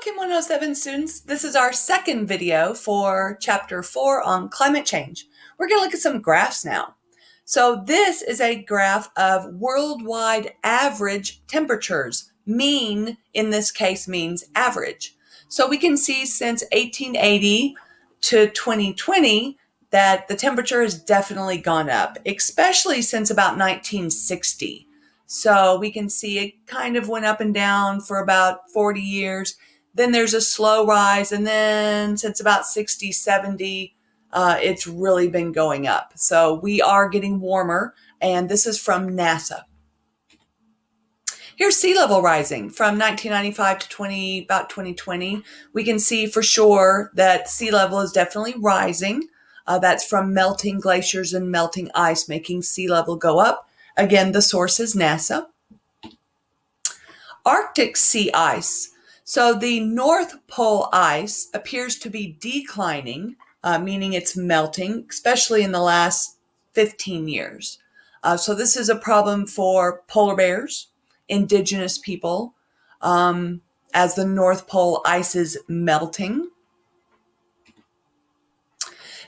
Hello, Kim 107 students. This is our second video for Chapter 4 on climate change. We're going to look at some graphs now. So this is a graph of worldwide average temperatures. Mean, in this case, means average. So we can see since 1880 to 2020 that the temperature has definitely gone up, especially since about 1960. So we can see it kind of went up and down for about 40 years. Then there's a slow rise. And then since about 60, 70, it's really been going up. So we are getting warmer. And this is from NASA. Here's sea level rising from 1995 to about 2020. We can see for sure that sea level is definitely rising. That's from melting glaciers and melting ice, making sea level go up. Again, the source is NASA. Arctic sea ice. So the North Pole ice appears to be declining, meaning it's melting, especially in the last 15 years. So this is a problem for polar bears, indigenous people, as the North Pole ice is melting.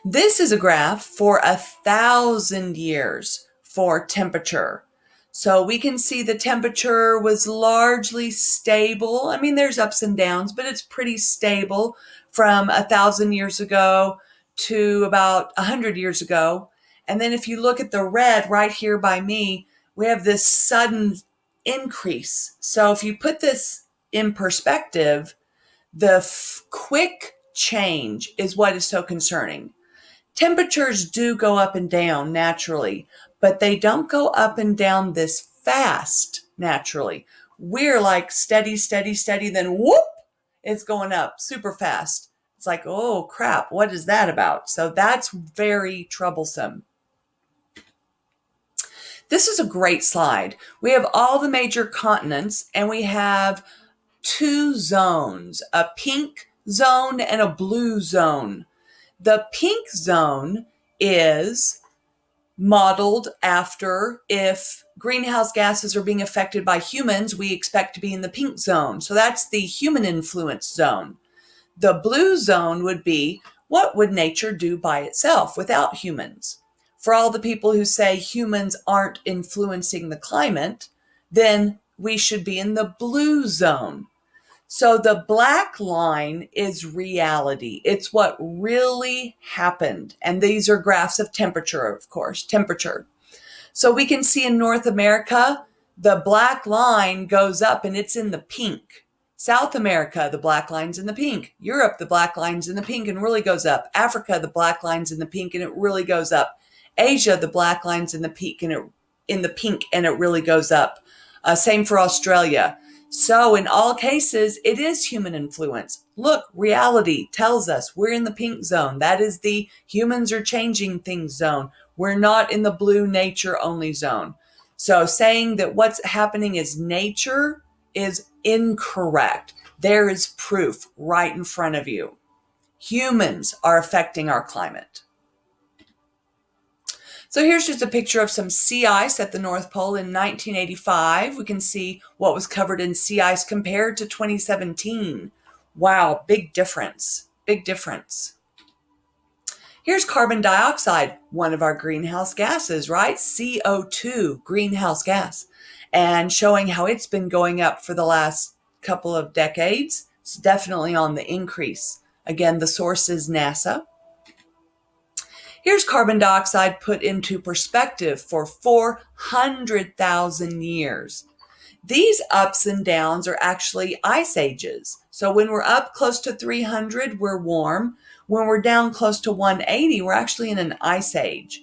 This is a graph for 1,000 years for temperature. So we can see the temperature was largely stable. I mean, there's ups and downs, but it's pretty stable from 1,000 years ago to about 100 years ago. And then if you look at the red right here by me, we have this sudden increase. So if you put this in perspective, the quick change is what is so concerning. Temperatures do go up and down naturally, but they don't go up and down this fast naturally. We're like steady, steady, steady, then whoop, it's going up super fast. It's like, oh crap, what is that about? So that's very troublesome. This is a great slide. We have all the major continents and we have two zones, a pink zone and a blue zone. The pink zone is modeled after if greenhouse gases are being affected by humans, we expect to be in the pink zone. So that's the human influence zone. The blue zone would be what would nature do by itself without humans? For all the people who say humans aren't influencing the climate, then we should be in the blue zone. So the black line is reality. It's what really happened. And these are graphs of temperature, of course, temperature. So we can see in North America, the black line goes up and it's in the pink. South America, the black line's in the pink. Europe, the black line's in the pink and really goes up. Africa, the black line's in the pink and it really goes up. Asia, the black line's in the pink and it really goes up. Same for Australia. So in all cases, it is human influence. Look, reality tells us we're in the pink zone. That is the humans are changing things zone. We're not in the blue nature only zone. So saying that what's happening is nature is incorrect. There is proof right in front of you. Humans are affecting our climate. So here's just a picture of some sea ice at the North Pole in 1985. We can see what was covered in sea ice compared to 2017. Wow, big difference, big difference. Here's carbon dioxide, one of our greenhouse gases, right? CO2, greenhouse gas, and showing how it's been going up for the last couple of decades. It's definitely on the increase. Again, the source is NASA. Here's carbon dioxide put into perspective for 400,000 years. These ups and downs are actually ice ages. So when we're up close to 300, we're warm. When we're down close to 180, we're actually in an ice age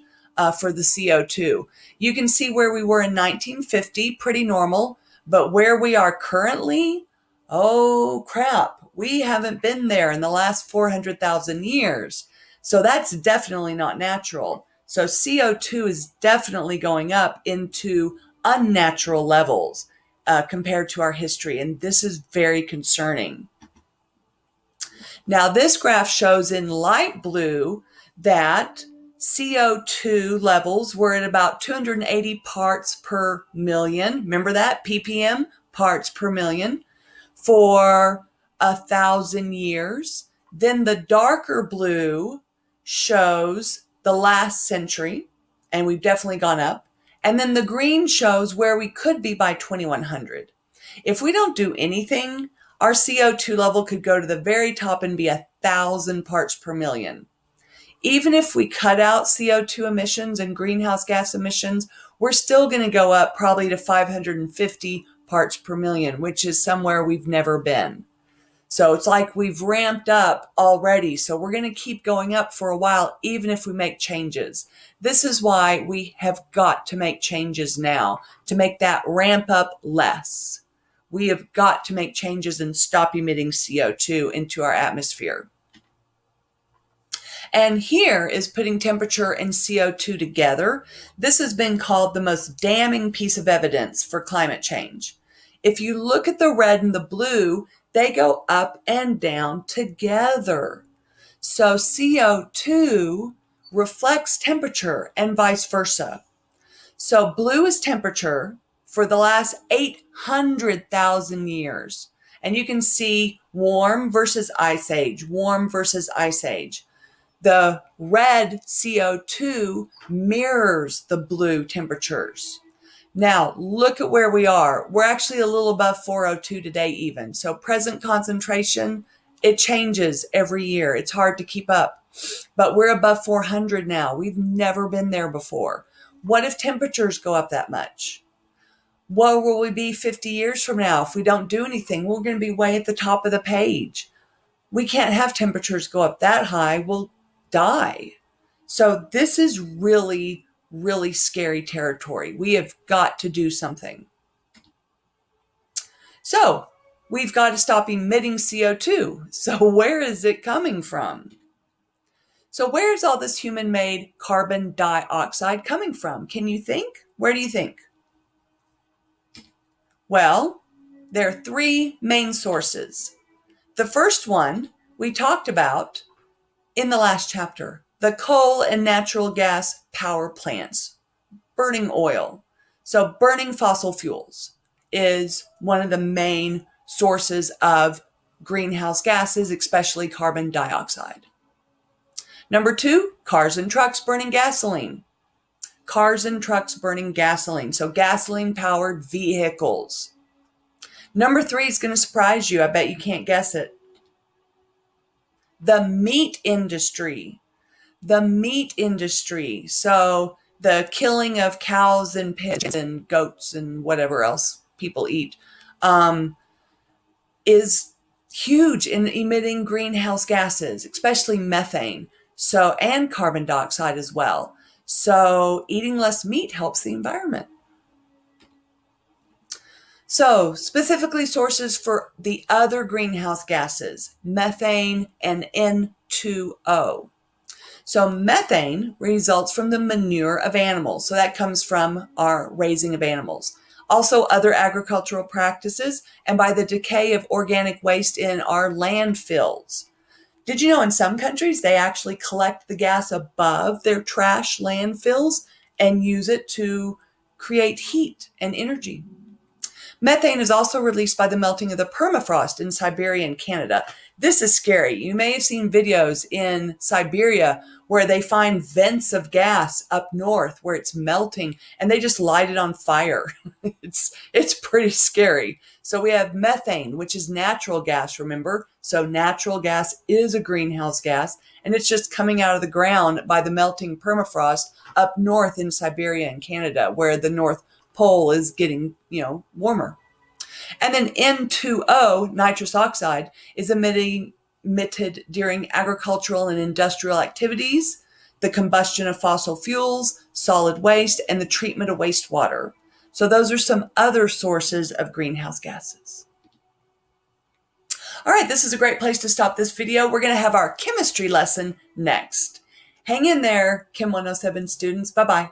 for the CO2. You can see where we were in 1950, pretty normal, but where we are currently, oh crap, we haven't been there in the last 400,000 years. So that's definitely not natural. So CO2 is definitely going up into unnatural levels compared to our history. And this is very concerning. Now, this graph shows in light blue that CO2 levels were at about 280 parts per million. Remember that? ppm, parts per million, for 1,000 years. Then the darker blue shows the last century, and we've definitely gone up. And then the green shows where we could be by 2100. If we don't do anything, our CO2 level could go to the very top and be 1,000 parts per million. Even if we cut out CO2 emissions and greenhouse gas emissions, we're still going to go up probably to 550 parts per million, which is somewhere we've never been. So it's like we've ramped up already. So we're going to keep going up for a while, even if we make changes. This is why we have got to make changes now to make that ramp up less. We have got to make changes and stop emitting CO2 into our atmosphere. And here is putting temperature and CO2 together. This has been called the most damning piece of evidence for climate change. If you look at the red and the blue, they go up and down together. So CO2 reflects temperature and vice versa. So blue is temperature for the last 800,000 years. And you can see warm versus ice age, warm versus ice age. The red CO2 mirrors the blue temperatures. Now, look at where we are. We're actually a little above 402 today even. So present concentration, it changes every year. It's hard to keep up. But we're above 400 now. We've never been there before. What if temperatures go up that much? Where will we be 50 years from now if we don't do anything? We're going to be way at the top of the page. We can't have temperatures go up that high. We'll die. So this is really, really scary territory. We have got to do something. So we've got to stop emitting CO2. So where is it coming from? So where is all this human-made carbon dioxide coming from? Can you think? Where do you think? Well, there are three main sources. The first one we talked about in the last chapter, the coal and natural gas power plants, burning oil. So burning fossil fuels is one of the main sources of greenhouse gases, especially carbon dioxide. Number two, cars and trucks burning gasoline. Cars and trucks burning gasoline, so gasoline-powered vehicles. Number three is going to surprise you. I bet you can't guess it. The meat industry. The meat industry. So the killing of cows and pigs and goats and whatever else people eat is huge in emitting greenhouse gases, especially methane, so and carbon dioxide as well. So eating less meat helps the environment. So specifically sources for the other greenhouse gases, methane and N2O. So methane results from the manure of animals. So that comes from our raising of animals. Also other agricultural practices and by the decay of organic waste in our landfills. Did you know in some countries they actually collect the gas above their trash landfills and use it to create heat and energy? Methane is also released by the melting of the permafrost in Siberia and Canada. This is scary. You may have seen videos in Siberia where they find vents of gas up north where it's melting and they just light it on fire. It's pretty scary. So we have methane, which is natural gas, remember? So natural gas is a greenhouse gas and it's just coming out of the ground by the melting permafrost up north in Siberia and Canada where the North Pole is getting, warmer. And then N2O, nitrous oxide, is emitted during agricultural and industrial activities, the combustion of fossil fuels, solid waste, and the treatment of wastewater. So those are some other sources of greenhouse gases. All right, this is a great place to stop this video. We're going to have our chemistry lesson next. Hang in there, Chem 107 students. Bye-bye.